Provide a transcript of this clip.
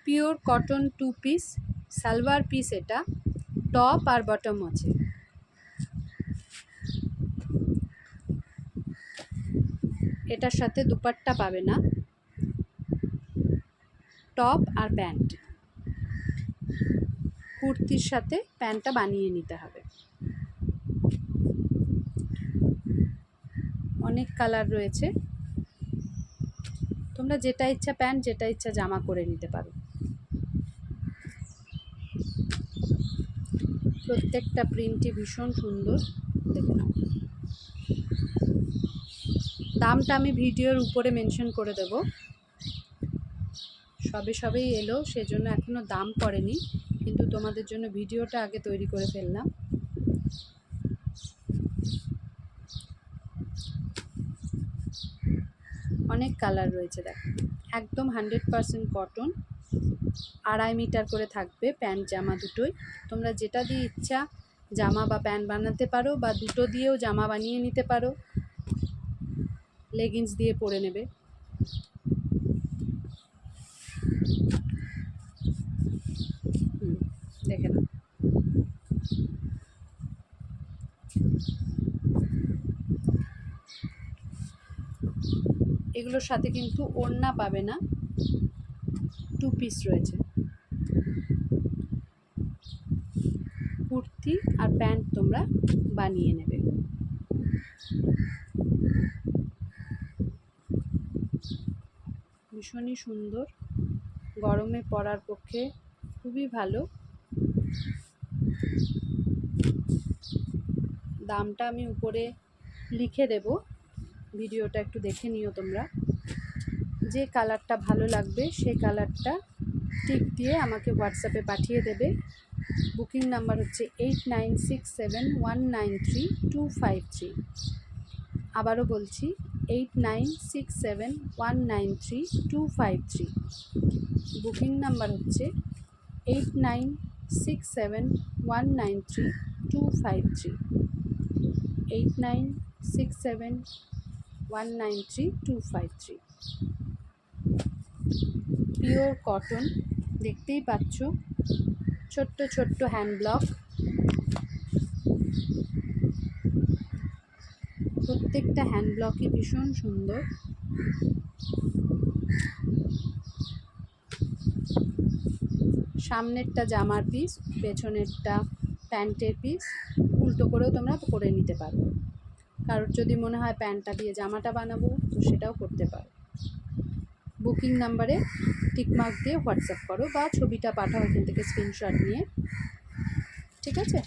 Pure cotton 2 piece salwar piece. এটা top আর bottom আছে। এটার সাথে দুপাট্টা পাবে না, টপ আর প্যান্ট। কুর্তির সাথে প্যান্টটা বানিয়ে নিতে হবে। অনেক কালার রয়েছে, তোমরা যেটা ইচ্ছা প্যান্ট, যেটা ইচ্ছা জামা করে নিতে পারো। প্রত্যেকটা প্রিন্টই ভীষণ সুন্দর, দেখে নাও। দামটা আমি ভিডিওর উপরে মেনশন করে দেব। সবেই এলো, সেজন্য এখনো দাম পড়েনি, কিন্তু তোমাদের জন্য ভিডিওটা আগে তৈরি করে ফেললাম। অনেক কালার রয়েছে, দেখো। একদম 100% কটন, 2.5 মিটার করে থাকবে প্যান্ট জামা দুটোই। তোমরা যেটা দিয়ে ইচ্ছা জামা বা প্যান্ট বানাতে পারো, বা দুটো দিয়েও জামা বানিয়ে নিতে পারো। লেগিংস দিয়ে পরে নেবে। দেখে নাও। এগুলোর সাথে কিন্তু ওড়না পাবে না, 2 পিস রয়েছে। কুর্তি আর প্যান্ট তোমরা বানিয়ে নেবে। ভীষণই সুন্দর, গরমে পরার পক্ষে খুবই ভালো। দামটা আমি উপরে লিখে দেব, ভিডিওটা একটু দেখে নিও তোমরা। যে কালারটা ভালো লাগবে সেই কালারটা টিক দিয়ে আমাকে হোয়াটসঅ্যাপে পাঠিয়ে দেবে। বুকিং নাম্বার হচ্ছে 8967193253। আবারও বলছি 8967193253। বুকিং নাম্বার হচ্ছে 8967193253। 8967193253। পিওর কটন, দেখতেই পাচ্ছ, ছোট্ট ছোট্ট হ্যান্ড ব্লক। প্রত্যেকটা হ্যান্ড ব্লকই ভীষণ সুন্দর। সামনেরটা জামার পিস, পেছনেরটা প্যান্টের পিস। উল্টো করেও তোমরা করে নিতে পারো। কারোর যদি মনে হয় প্যান্টটা দিয়ে জামাটা বানাবো, তো সেটাও করতে পারো। বুকিং নাম্বারে টিকমার্ক দিয়ে হোয়াটসঅ্যাপ করো, বা ছবিটা পাঠাও এখান থেকে স্ক্রিনশট নিয়ে। ঠিক আছে।